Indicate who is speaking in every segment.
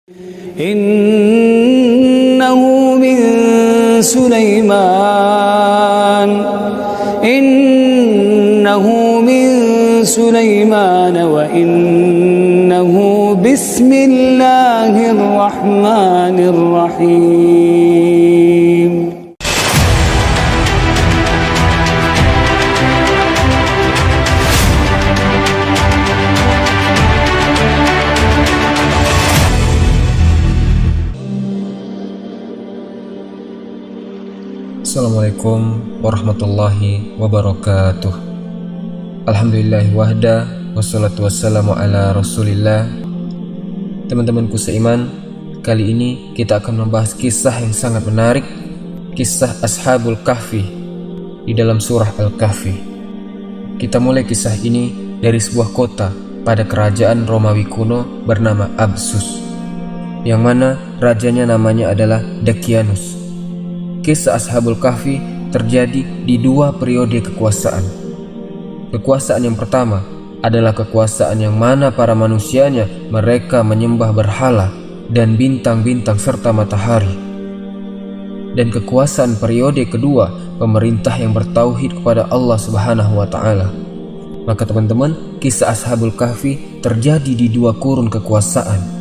Speaker 1: Innahu min Sulaiman wa innahu bismillahirrahmanirrahim.
Speaker 2: Assalamualaikum warahmatullahi wabarakatuh. Alhamdulillah wahda, wassalatu wassalamu ala rasulillah. Teman-temanku seiman, kali ini kita akan membahas kisah yang sangat menarik, kisah Ashabul Kahfi di dalam surah Al-Kahfi. Kita mulai kisah ini dari sebuah kota pada kerajaan Romawi kuno bernama Absus, yang mana rajanya namanya adalah Dakianus. Kisah Ashabul Kahfi terjadi di dua periode kekuasaan. Kekuasaan yang pertama adalah kekuasaan yang mana para manusianya mereka menyembah berhala dan bintang-bintang serta matahari. Dan kekuasaan periode kedua, pemerintah yang bertauhid kepada Allah Subhanahu wa taala. Maka teman-teman, kisah Ashabul Kahfi terjadi di dua kurun kekuasaan.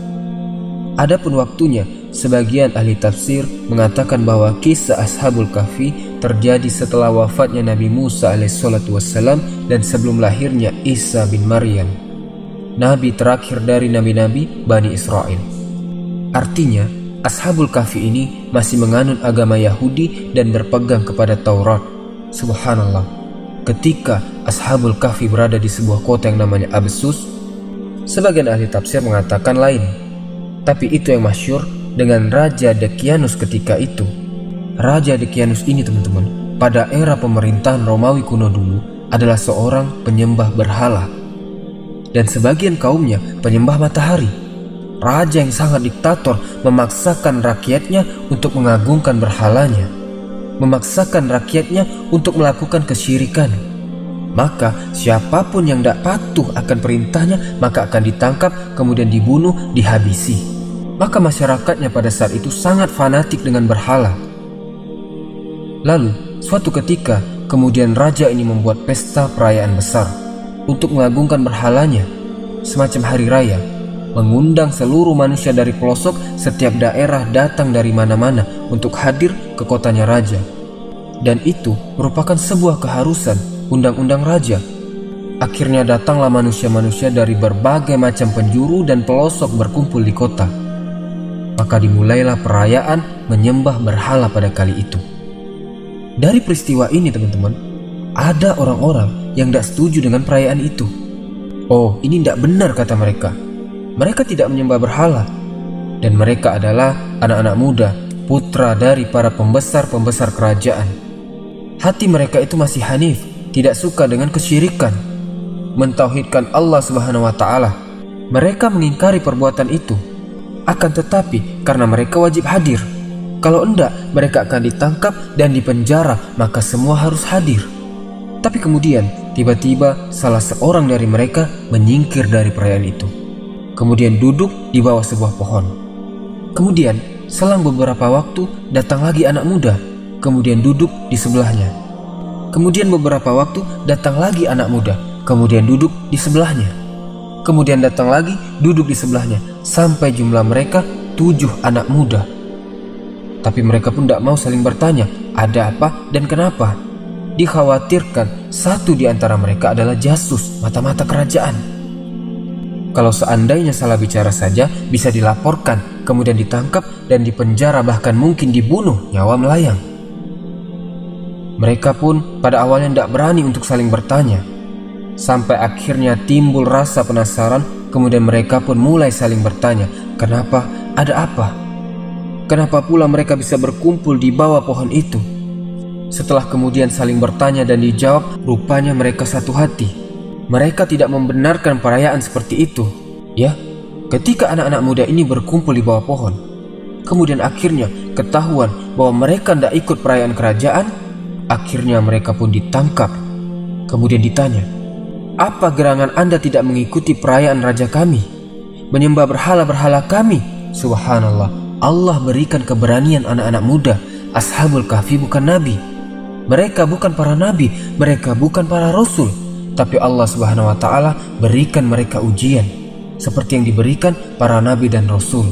Speaker 2: Adapun waktunya, sebagian ahli tafsir mengatakan bahwa kisah Ashabul Kahfi terjadi setelah wafatnya Nabi Musa alaihissalam dan sebelum lahirnya Isa bin Maryam, nabi terakhir dari nabi-nabi Bani Israel. Artinya, Ashabul Kahfi ini masih menganut agama Yahudi dan berpegang kepada Taurat. Subhanallah. Ketika Ashabul Kahfi berada di sebuah kota yang namanya Absus, sebagian ahli tafsir mengatakan lain. Tapi itu yang masyhur dengan Raja Dakianus ketika itu. Raja Dakianus ini teman-teman, pada era pemerintahan Romawi kuno dulu adalah seorang penyembah berhala. Dan sebagian kaumnya penyembah matahari. Raja yang sangat diktator memaksakan rakyatnya untuk mengagungkan berhalanya. Memaksakan rakyatnya untuk melakukan kesyirikan. Maka siapapun yang tidak patuh akan perintahnya maka akan ditangkap, kemudian dibunuh, dihabisi. Maka masyarakatnya pada saat itu sangat fanatik dengan berhala. Lalu suatu ketika kemudian raja ini membuat pesta perayaan besar untuk mengagungkan berhalanya, semacam hari raya, mengundang seluruh manusia dari pelosok setiap daerah datang dari mana-mana untuk hadir ke kotanya raja. Dan itu merupakan sebuah keharusan undang-undang raja. Akhirnya datanglah manusia-manusia dari berbagai macam penjuru dan pelosok berkumpul di kota. Maka dimulailah perayaan menyembah berhala pada kali itu. Dari peristiwa ini teman-teman, ada orang-orang yang tidak setuju dengan perayaan itu. Oh, ini tidak benar kata mereka. Mereka tidak menyembah berhala. Dan mereka adalah anak-anak muda, putra dari para pembesar-pembesar kerajaan. Hati mereka itu masih hanif, tidak suka dengan kesyirikan, mentauhidkan Allah Subhanahu wa taala. Mereka mengingkari perbuatan itu. Akan tetapi karena mereka wajib hadir. Kalau enggak, mereka akan ditangkap dan dipenjara, maka semua harus hadir. Tapi kemudian tiba-tiba salah seorang dari mereka menyingkir dari perayaan itu. Kemudian duduk di bawah sebuah pohon. Kemudian selang beberapa waktu datang lagi anak muda, kemudian duduk di sebelahnya. Kemudian beberapa waktu datang lagi anak muda, kemudian duduk di sebelahnya. Kemudian datang lagi, duduk di sebelahnya, sampai jumlah mereka 7 anak muda. Tapi mereka pun tidak mau saling bertanya, ada apa dan kenapa. Dikhawatirkan satu di antara mereka adalah jasus, mata-mata kerajaan. Kalau seandainya salah bicara saja, bisa dilaporkan, kemudian ditangkap dan dipenjara, bahkan mungkin dibunuh, nyawa melayang. Mereka pun pada awalnya tidak berani untuk saling bertanya. Sampai akhirnya timbul rasa penasaran, kemudian mereka pun mulai saling bertanya, kenapa, ada apa? Kenapa pula mereka bisa berkumpul di bawah pohon itu? Setelah kemudian saling bertanya dan dijawab, rupanya mereka satu hati. Mereka tidak membenarkan perayaan seperti itu. Ya, ketika anak-anak muda ini berkumpul di bawah pohon, kemudian akhirnya ketahuan bahwa mereka tidak ikut perayaan kerajaan, akhirnya mereka pun ditangkap. Kemudian ditanya, apa gerangan Anda tidak mengikuti perayaan raja kami? Menyembah berhala-berhala kami? Subhanallah, Allah berikan keberanian anak-anak muda. Ashabul Kahfi bukan nabi, mereka bukan para nabi, mereka bukan para rasul, tapi Allah Subhanahu wa ta'ala berikan mereka ujian seperti yang diberikan para nabi dan rasul.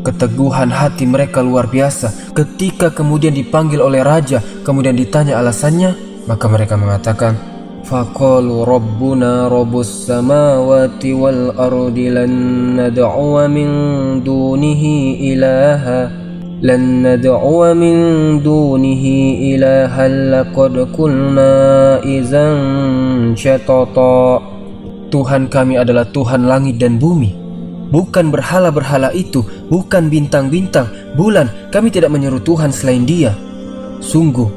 Speaker 2: Keteguhan hati mereka luar biasa. Ketika kemudian dipanggil oleh raja, kemudian ditanya alasannya, maka mereka mengatakan, faqalu rabbuna rabbus samawati wal ardi lan nad'uwa min dunihi ilaha laqad qulna idzan syatata. Tuhan kami adalah Tuhan langit dan bumi, bukan berhala-berhala itu, bukan bintang-bintang, bulan. Kami tidak menyeru Tuhan selain Dia. Sungguh,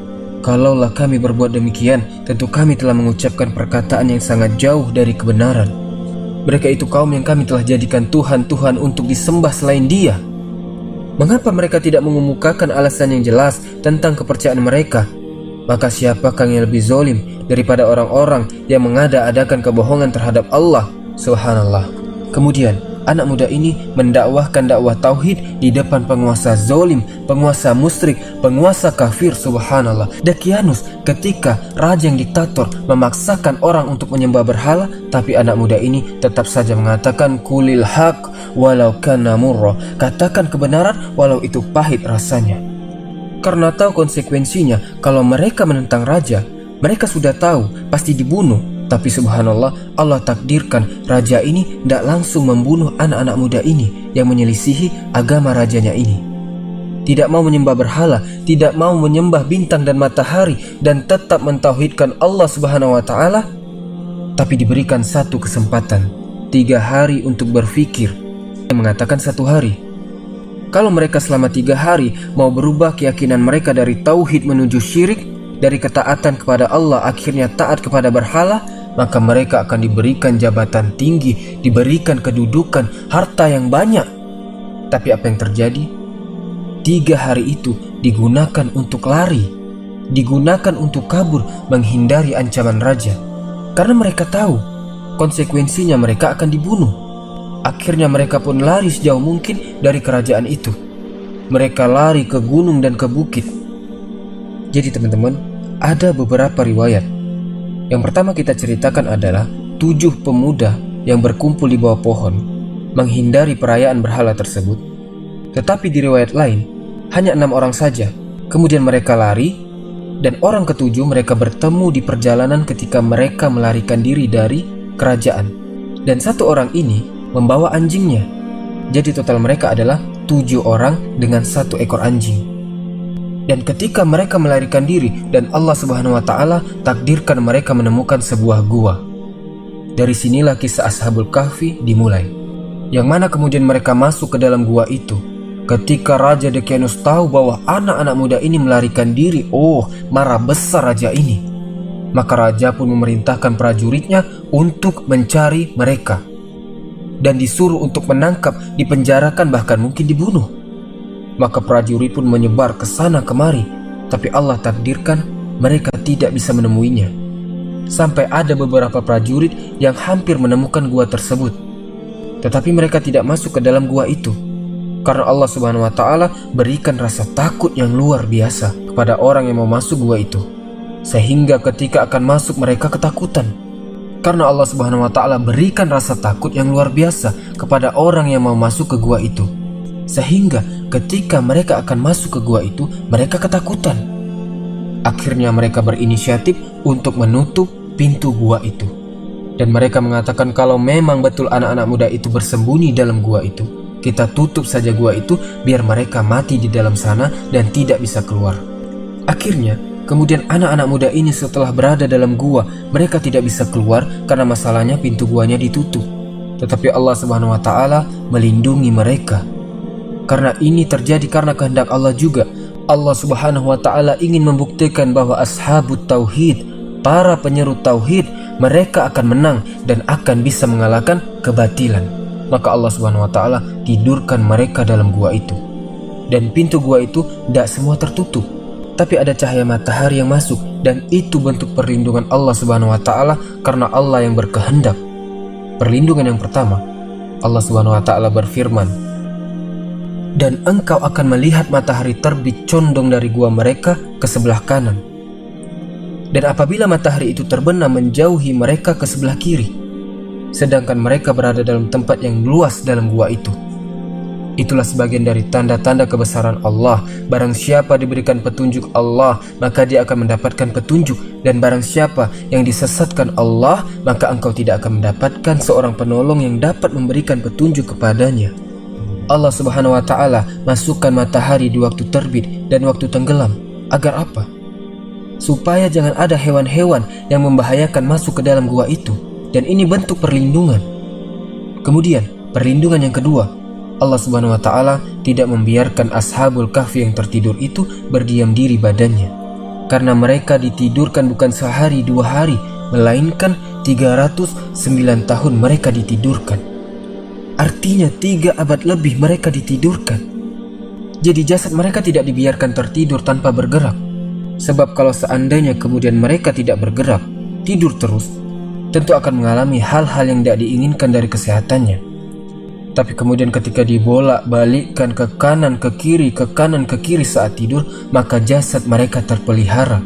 Speaker 2: kalaulah kami berbuat demikian, tentu kami telah mengucapkan perkataan yang sangat jauh dari kebenaran. Mereka itu kaum yang kami telah jadikan Tuhan-Tuhan untuk disembah selain Dia. Mengapa mereka tidak mengemukakan alasan yang jelas tentang kepercayaan mereka? Maka siapakah yang lebih zalim daripada orang-orang yang mengada-adakan kebohongan terhadap Allah? Subhanallah. Kemudian anak muda ini mendakwahkan dakwah tauhid di depan penguasa zalim, penguasa musyrik, penguasa kafir. Subhanallah. Dakianus, ketika raja yang diktator memaksakan orang untuk menyembah berhala, tapi anak muda ini tetap saja mengatakan kulil haq walau kana murra, katakan kebenaran walau itu pahit rasanya. Karena tahu konsekuensinya, kalau mereka menentang raja, mereka sudah tahu pasti dibunuh. Tapi subhanallah, Allah takdirkan raja ini tidak langsung membunuh anak-anak muda ini yang menyelisihi agama rajanya ini. Tidak mau menyembah berhala, tidak mau menyembah bintang dan matahari, dan tetap mentauhidkan Allah Subhanahu wa ta'ala. Tapi diberikan satu kesempatan, 3 hari untuk berfikir. Yang mengatakan 1 hari. Kalau mereka selama 3 hari mau berubah keyakinan mereka dari tauhid menuju syirik, dari ketaatan kepada Allah akhirnya taat kepada berhala, maka mereka akan diberikan jabatan tinggi, diberikan kedudukan, harta yang banyak. Tapi apa yang terjadi? 3 hari itu digunakan untuk lari, digunakan untuk kabur, menghindari ancaman raja. Karena mereka tahu konsekuensinya mereka akan dibunuh. Akhirnya mereka pun lari sejauh mungkin dari kerajaan itu. Mereka lari ke gunung dan ke bukit. Jadi teman-teman, ada beberapa riwayat. Yang pertama kita ceritakan adalah 7 pemuda yang berkumpul di bawah pohon, menghindari perayaan berhala tersebut. Tetapi di riwayat lain, hanya 6 orang saja. Kemudian mereka lari, dan orang ke-7 mereka bertemu di perjalanan ketika mereka melarikan diri dari kerajaan. Dan 1 orang ini membawa anjingnya. Jadi total mereka adalah 7 orang dengan 1 ekor anjing. Dan ketika mereka melarikan diri, dan Allah Subhanahu wa ta'ala takdirkan mereka menemukan sebuah gua. Dari sinilah kisah Ashabul Kahfi dimulai, yang mana kemudian mereka masuk ke dalam gua itu. Ketika Raja Dakianus tahu bahwa anak-anak muda ini melarikan diri, marah besar raja ini. Maka raja pun memerintahkan prajuritnya untuk mencari mereka, dan disuruh untuk menangkap, dipenjarakan, bahkan mungkin dibunuh. Maka prajurit pun menyebar ke sana kemari, tapi Allah takdirkan mereka tidak bisa menemuinya. Sampai ada beberapa prajurit yang hampir menemukan gua tersebut, tetapi mereka tidak masuk ke dalam gua itu, karena Allah Subhanahu wa ta'ala berikan rasa takut yang luar biasa kepada orang yang mau masuk gua itu, sehingga ketika akan masuk mereka ketakutan. Karena Allah Subhanahu wa ta'ala berikan rasa takut yang luar biasa kepada orang yang mau masuk ke gua itu, sehingga ketika mereka akan masuk ke gua itu, mereka ketakutan. Akhirnya mereka berinisiatif untuk menutup pintu gua itu. Dan mereka mengatakan kalau memang betul anak-anak muda itu bersembunyi dalam gua itu, kita tutup saja gua itu biar mereka mati di dalam sana dan tidak bisa keluar. Akhirnya kemudian anak-anak muda ini setelah berada dalam gua, mereka tidak bisa keluar karena masalahnya pintu guanya ditutup. Tetapi Allah Subhanahu wa ta'ala melindungi mereka. Karena ini terjadi karena kehendak Allah juga. Allah Subhanahu wa ta'ala ingin membuktikan bahwa ashabut tauhid, para penyeru tauhid, mereka akan menang dan akan bisa mengalahkan kebatilan. Maka Allah Subhanahu wa ta'ala tidurkan mereka dalam gua itu. Dan pintu gua itu tidak semua tertutup, tapi ada cahaya matahari yang masuk, dan itu bentuk perlindungan Allah Subhanahu wa ta'ala karena Allah yang berkehendak. Perlindungan yang pertama, Allah Subhanahu wa ta'ala berfirman, dan engkau akan melihat matahari terbit condong dari gua mereka ke sebelah kanan. Dan apabila matahari itu terbenam menjauhi mereka ke sebelah kiri, sedangkan mereka berada dalam tempat yang luas dalam gua itu. Itulah sebagian dari tanda-tanda kebesaran Allah. Barang siapa diberikan petunjuk Allah, maka dia akan mendapatkan petunjuk. Dan barang siapa yang disesatkan Allah, maka engkau tidak akan mendapatkan seorang penolong yang dapat memberikan petunjuk kepadanya. Allah Subhanahu wa ta'ala masukkan matahari di waktu terbit dan waktu tenggelam. Agar apa? Supaya jangan ada hewan-hewan yang membahayakan masuk ke dalam gua itu. Dan ini bentuk perlindungan. Kemudian perlindungan yang kedua, Allah Subhanahu wa ta'ala tidak membiarkan Ashabul Kahfi yang tertidur itu berdiam diri badannya, karena mereka ditidurkan bukan sehari dua hari, melainkan 309 tahun mereka ditidurkan. Artinya 3 abad lebih mereka ditidurkan. Jadi jasad mereka tidak dibiarkan tertidur tanpa bergerak. Sebab kalau seandainya kemudian mereka tidak bergerak, tidur terus, tentu akan mengalami hal-hal yang tidak diinginkan dari kesehatannya. Tapi kemudian ketika dibolak-balikkan ke kanan ke kiri saat tidur, maka jasad mereka terpelihara.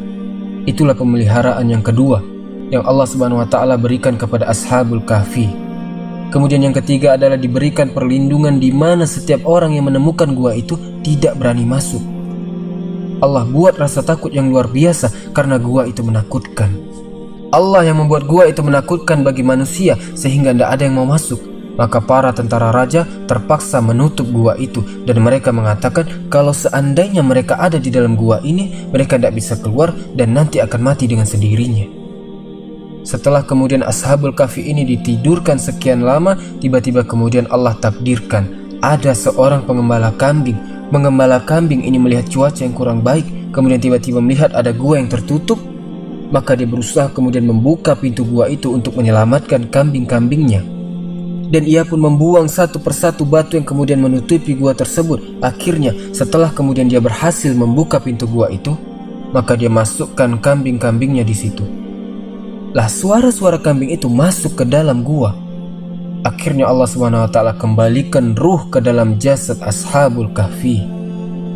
Speaker 2: Itulah pemeliharaan yang kedua yang Allah Subhanahu wa ta'ala berikan kepada Ashabul Kahfi. Kemudian yang ketiga adalah diberikan perlindungan di mana setiap orang yang menemukan gua itu tidak berani masuk. Allah buat rasa takut yang luar biasa karena gua itu menakutkan. Allah yang membuat gua itu menakutkan bagi manusia sehingga tidak ada yang mau masuk. Maka para tentara raja terpaksa menutup gua itu, dan mereka mengatakan kalau seandainya mereka ada di dalam gua ini, mereka tidak bisa keluar dan nanti akan mati dengan sendirinya. Setelah kemudian Ashabul Kahfi ini ditidurkan sekian lama, tiba-tiba kemudian Allah takdirkan ada seorang pengembala kambing. Pengembala kambing ini melihat cuaca yang kurang baik, kemudian tiba-tiba melihat ada gua yang tertutup. Maka dia berusaha kemudian membuka pintu gua itu untuk menyelamatkan kambing-kambingnya. Dan ia pun membuang satu persatu batu yang kemudian menutupi gua tersebut. Akhirnya setelah kemudian dia berhasil membuka pintu gua itu, maka dia masukkan kambing-kambingnya di situ. Lah suara-suara kambing itu masuk ke dalam gua. Akhirnya Allah Subhanahu wa ta'ala kembalikan ruh ke dalam jasad Ashabul Kahfi.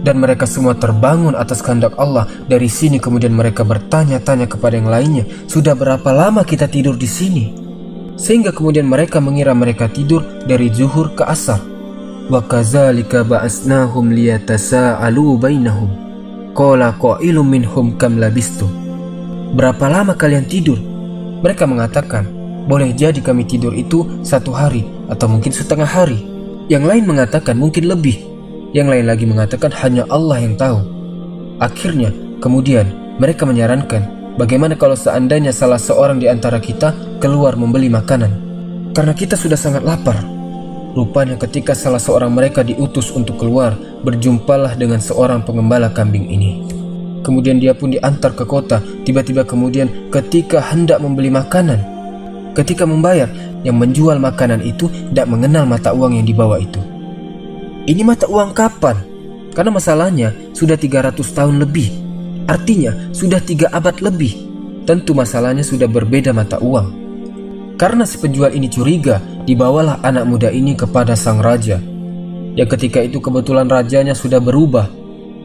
Speaker 2: Dan mereka semua terbangun atas kehendak Allah. Dari sini kemudian mereka bertanya-tanya kepada yang lainnya, sudah berapa lama kita tidur di sini? Sehingga kemudian mereka mengira mereka tidur dari zuhur ke asar. Wa kadzalika ba'asnahum liyatasaalu bainahum qala qailum minhum kam labistum. Berapa lama kalian tidur? Mereka mengatakan, boleh jadi kami tidur itu 1 hari atau mungkin setengah hari. Yang lain mengatakan mungkin lebih. Yang lain lagi mengatakan hanya Allah yang tahu. Akhirnya kemudian mereka menyarankan, bagaimana kalau seandainya salah seorang di antara kita keluar membeli makanan? Karena kita sudah sangat lapar. Rupanya ketika salah seorang mereka diutus untuk keluar, berjumpalah dengan seorang pengembala kambing ini. Kemudian dia pun diantar ke kota. Tiba-tiba kemudian ketika hendak membeli makanan, ketika membayar, yang menjual makanan itu tidak mengenal mata uang yang dibawa itu. Ini mata uang kapan? Karena masalahnya sudah 300 tahun lebih. Artinya sudah 3 abad lebih. Tentu masalahnya sudah berbeda mata uang. Karena si penjual ini curiga, dibawalah anak muda ini kepada sang raja. Yang ketika itu kebetulan rajanya sudah berubah.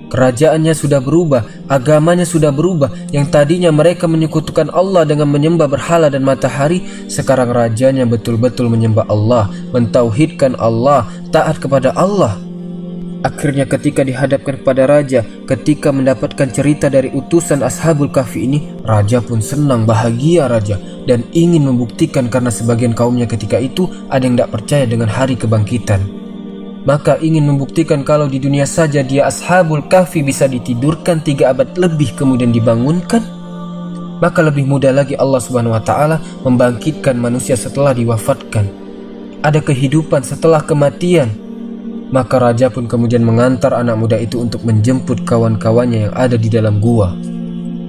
Speaker 2: Kerajaannya sudah berubah, agamanya sudah berubah. Yang tadinya mereka menyekutukan Allah dengan menyembah berhala dan matahari, sekarang rajanya betul-betul menyembah Allah, mentauhidkan Allah, taat kepada Allah. Akhirnya ketika dihadapkan kepada raja, ketika mendapatkan cerita dari utusan Ashabul Kahfi ini, raja pun senang, bahagia raja, dan ingin membuktikan karena sebagian kaumnya ketika itu ada yang tidak percaya dengan hari kebangkitan. Maka ingin membuktikan kalau di dunia saja dia Ashabul Kahfi bisa ditidurkan 3 abad lebih kemudian dibangunkan, maka lebih mudah lagi Allah Subhanahu wa ta'ala membangkitkan manusia setelah diwafatkan. Ada kehidupan setelah kematian. Maka raja pun kemudian mengantar anak muda itu untuk menjemput kawan-kawannya yang ada di dalam gua.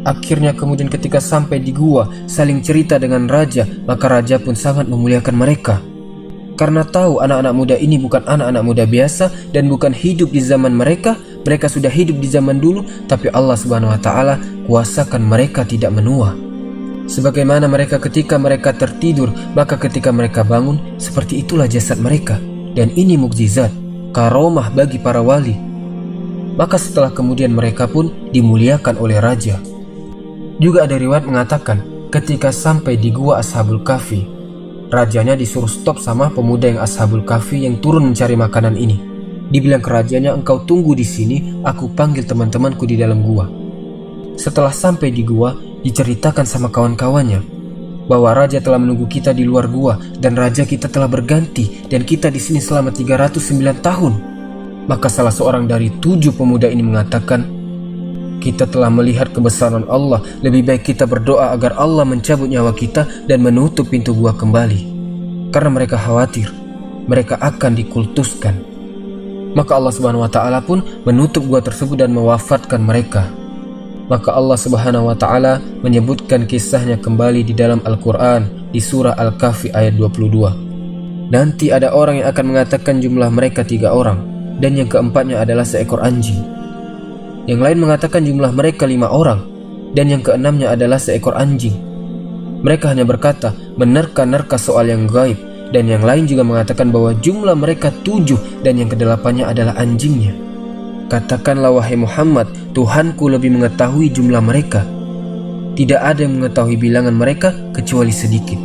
Speaker 2: Akhirnya kemudian ketika sampai di gua, saling cerita dengan raja, maka raja pun sangat memuliakan mereka. Karena tahu anak-anak muda ini bukan anak-anak muda biasa dan bukan hidup di zaman mereka. Mereka sudah hidup di zaman dulu, tapi Allah Subhanahu wa ta'ala kuasakan mereka tidak menua. Sebagaimana mereka ketika mereka tertidur, maka ketika mereka bangun, seperti itulah jasad mereka. Dan ini mukjizat. karomah bagi para wali. Maka setelah kemudian mereka pun dimuliakan oleh raja. Juga ada riwayat mengatakan ketika sampai di gua Ashabul Kahfi, rajanya disuruh stop sama pemuda yang Ashabul Kahfi yang turun mencari makanan ini. Dibilang ke rajanya, engkau tunggu di sini, aku panggil teman-temanku di dalam gua. Setelah sampai di gua, diceritakan sama kawan-kawannya bahwa raja telah menunggu kita di luar gua dan raja kita telah berganti dan kita di sini selama 309 tahun. Maka salah seorang dari 7 pemuda ini mengatakan, kita telah melihat kebesaran Allah, lebih baik kita berdoa agar Allah mencabut nyawa kita dan menutup pintu gua kembali. Karena mereka khawatir mereka akan dikultuskan. Maka Allah Subhanahu wa Ta'ala pun menutup gua tersebut dan mewafatkan mereka. Maka Allah Subhanahu wa Ta'ala menyebutkan kisahnya kembali di dalam Al-Quran di surah Al-Kahfi ayat 22. Nanti ada orang yang akan mengatakan jumlah mereka 3 orang, dan yang keempatnya adalah seekor anjing. Yang lain mengatakan jumlah mereka 5 orang, dan yang keenamnya adalah seekor anjing. Mereka hanya berkata menerka-nerka soal yang gaib, dan yang lain juga mengatakan bahwa jumlah mereka 7 dan yang kedelapannya adalah anjingnya. Katakanlah wahai Muhammad, Tuhanku lebih mengetahui jumlah mereka. Tidak ada yang mengetahui bilangan mereka kecuali sedikit.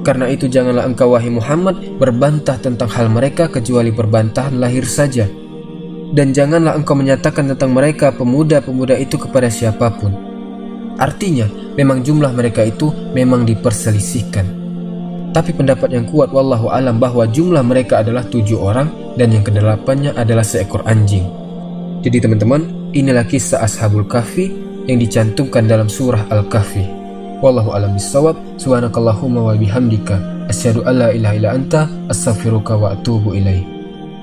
Speaker 2: Karena itu janganlah engkau wahai Muhammad berbantah tentang hal mereka kecuali perbantahan lahir saja. Dan janganlah engkau menyatakan tentang mereka pemuda-pemuda itu kepada siapapun. Artinya memang jumlah mereka itu memang diperselisihkan. Tapi pendapat yang kuat wallahu alam bahwa jumlah mereka adalah 7 orang dan yang kedelapannya adalah seekor anjing. Jadi teman-teman, inilah kisah Ashabul Kahfi yang dicantumkan dalam surah Al-Kahfi. Wallahu a'lam bishawab. Subhanakallahumma wa bihamdika asyhadu an la ilaha illa anta astaghfiruka wa atubu ilaik.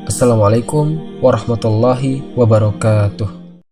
Speaker 2: Assalamualaikum warahmatullahi wabarakatuh.